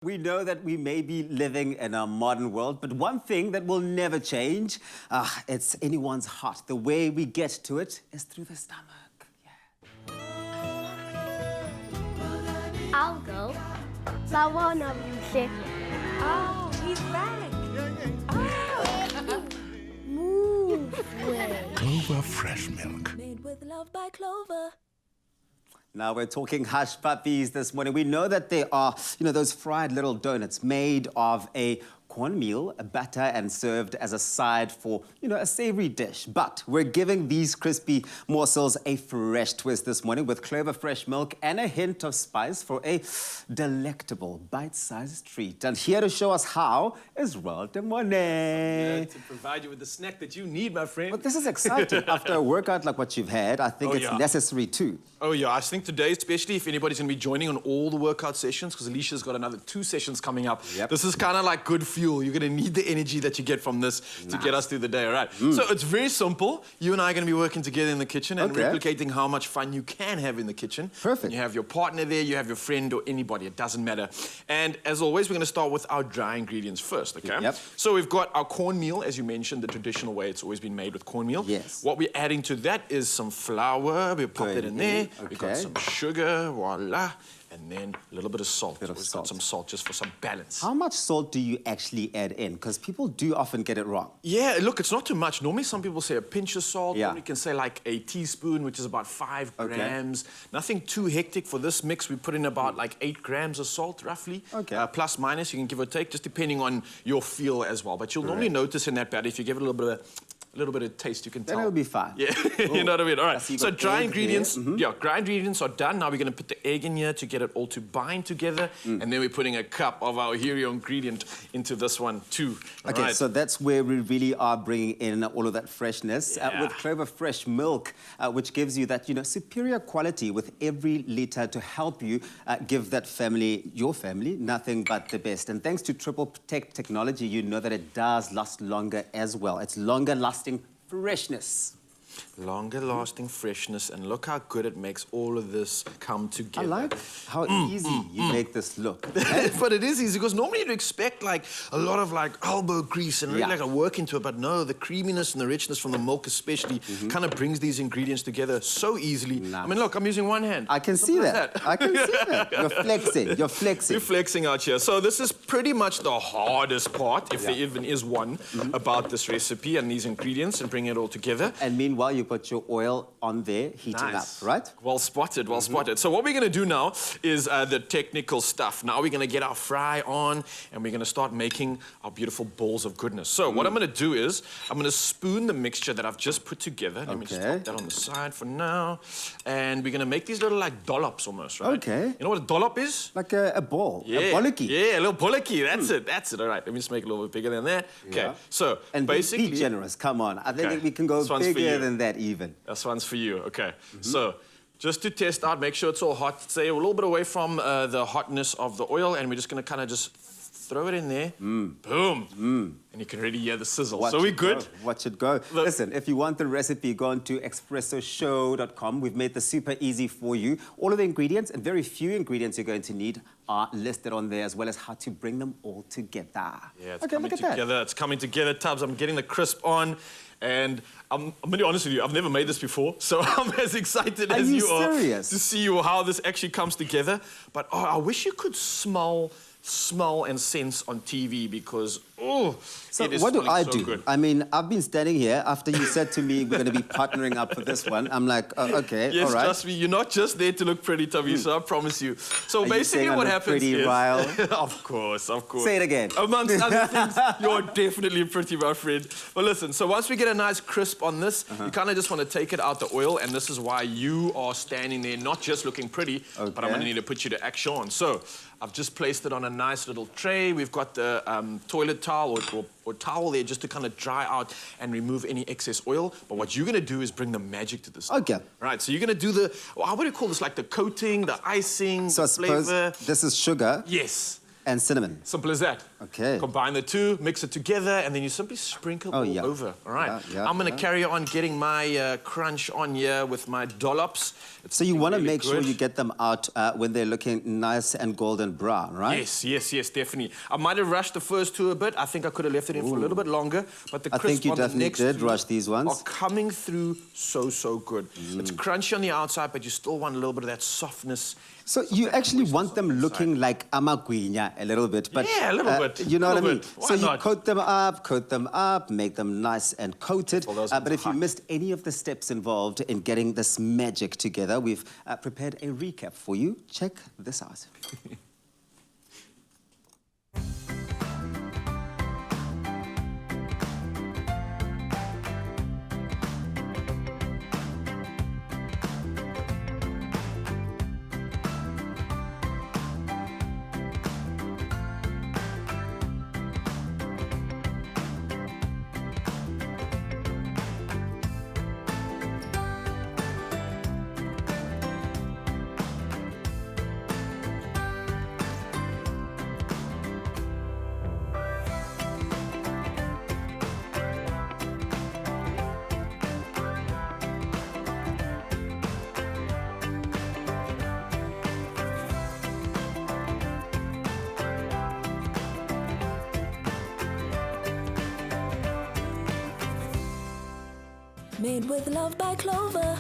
We know that we may be living in a modern world, but one thing that will never change, it's anyone's heart. The way we get to it is through the stomach. Yeah. I'll go. Sawana music. Oh, he's back. Oh. Move way. Clover fresh milk. Made with love by Clover. Now we're talking hush puppies this morning. We know that there are, those fried little donuts made of a cornmeal, a batter, and served as a side for, a savory dish. But we're giving these crispy morsels a fresh twist this morning with Clover fresh milk and a hint of spice for a delectable, bite-sized treat. And here to show us how is Royal Demone. To provide you with the snack that you need, my friend. But this is exciting. After a workout like what you've had, I think it's necessary too. Oh, yeah. I think today, especially if anybody's going to be joining on all the workout sessions, because Alicia's got another 2 sessions coming up. Yep. This is kind of like good fuel. You're going to need the energy that you get from this to get us through the day, all right? So it's very simple. You and I are going to be working together in the kitchen and replicating how much fun you can have in the kitchen. Perfect. You have your partner there, you have your friend or anybody. It doesn't matter. And as always, we're going to start with our dry ingredients first, okay? Yep. So we've got our cornmeal, as you mentioned, the traditional way it's always been made with cornmeal. Yes. What we're adding to that is some flour. We'll pop that in there. We've got some sugar, voila. And then a little bit of salt. We've got some salt just for some balance. How much salt do you actually add in? Because people do often get it wrong. Yeah, look, it's not too much. Normally some people say a pinch of salt. Yeah. Normally you can say like a teaspoon, which is about 5 grams. Nothing too hectic for this mix. We put in about like 8 grams of salt, roughly. Okay. Plus, minus, you can give or take, just depending on your feel as well. But you'll normally notice in that batter, if you give it a little bit of taste, you can tell. Then it'll be fine. Yeah, you know what I mean? All right, so dry ingredients, dry ingredients are done. Now we're going to put the egg in here to get it all to bind together. And then we're putting a cup of our hero ingredient into this one too. Okay, so that's where we really are bringing in all of that freshness with Clover fresh milk, which gives you that, superior quality with every litre to help you give that family, your family, nothing but the best. And thanks to Triple Protect technology, you know that it does last longer as well. It's longer lasting freshness. Longer lasting freshness, and look how good it makes all of this come together. I like how easy you make this look. But it is easy, because normally you'd expect like a lot of like elbow grease and really like a work into it, but no, the creaminess and the richness from the milk especially kind of brings these ingredients together so easily. Nice. I mean, look, I'm using one hand. I can see that. I can see that. You're flexing. You're flexing. You're flexing out here. So this is pretty much the hardest part, if there even is one, about this recipe and these ingredients and bringing it all together. And meanwhile, you put your oil on there, heating up, right? Well spotted, well spotted. So what we're going to do now is the technical stuff. Now we're going to get our fry on, and we're going to start making our beautiful balls of goodness. So what I'm going to do is I'm going to spoon the mixture that I've just put together. Let me just pop that on the side for now. And we're going to make these little like dollops almost, right? Okay. You know what a dollop is? Like a ball, a bollocky. Yeah, a little bollocky. That's it, that's it. All right, let me just make it a little bit bigger than that. Okay, so and basically... be generous, come on. I think we can go bigger than that even. This one's for you, okay. So, just to test out, make sure it's all hot. Stay a little bit away from the hotness of the oil, and we're just going to kind of just throw it in there. Boom. And you can already hear the sizzle. So we're good? Watch it go. Listen, if you want the recipe, go on to expressoshow.com. We've made this super easy for you. All of the ingredients, and very few ingredients you're going to need, are listed on there, as well as how to bring them all together. Yeah, it's coming together. It's coming together, Tubbs. I'm getting the crisp on. And I'm going to be honest with you, I've never made this before, so I'm as excited as you are to see how this actually comes together. But I wish you could smell and sense on TV, because, so it is what do I do? Good. I mean, I've been standing here after you said to me we're going to be partnering up for this one. I'm like, okay, yes, all right. Trust me, you're not just there to look pretty, Tubby, so I promise you. So basically what happens is... Ryle? Of course. Say it again. Amongst other things, you're definitely pretty, my friend. But listen, so once we get a nice crisp on this, you kind of just want to take it out the oil, and this is why you are standing there, not just looking pretty, but I'm going to need to put you to action. So I've just placed it on a nice little tray. We've got the toilet towel or towel there just to kind of dry out and remove any excess oil. But what you're going to do is bring the magic to this. Okay. Right, so you're going to do how would you call this? Like the coating, the icing, so the flavor. This is sugar. Yes. And cinnamon. Simple as that. Okay. Combine the two, mix it together, and then you simply sprinkle all yeah. over. All right. Yeah, I'm going to carry on getting my crunch on here with my dollops. It's So you want to really make sure good. you get them out when they're looking nice and golden brown, right? Yes, definitely. I might have rushed the first two a bit. I think I could have left it in for a little bit longer. But the I think crisp you on the definitely next did two rush these ones. are coming through so good. It's crunchy on the outside, but you still want a little bit of that softness. So you actually want them looking like amagwinya a little bit, but Yeah, a little bit. You know what I Little mean? bit. Why So you not? coat them up, make them nice and coated. Well, those But ones if are you hot. missed any of the steps involved in getting this magic together, we've prepared a recap for you. Check this out. Made with love by Clover.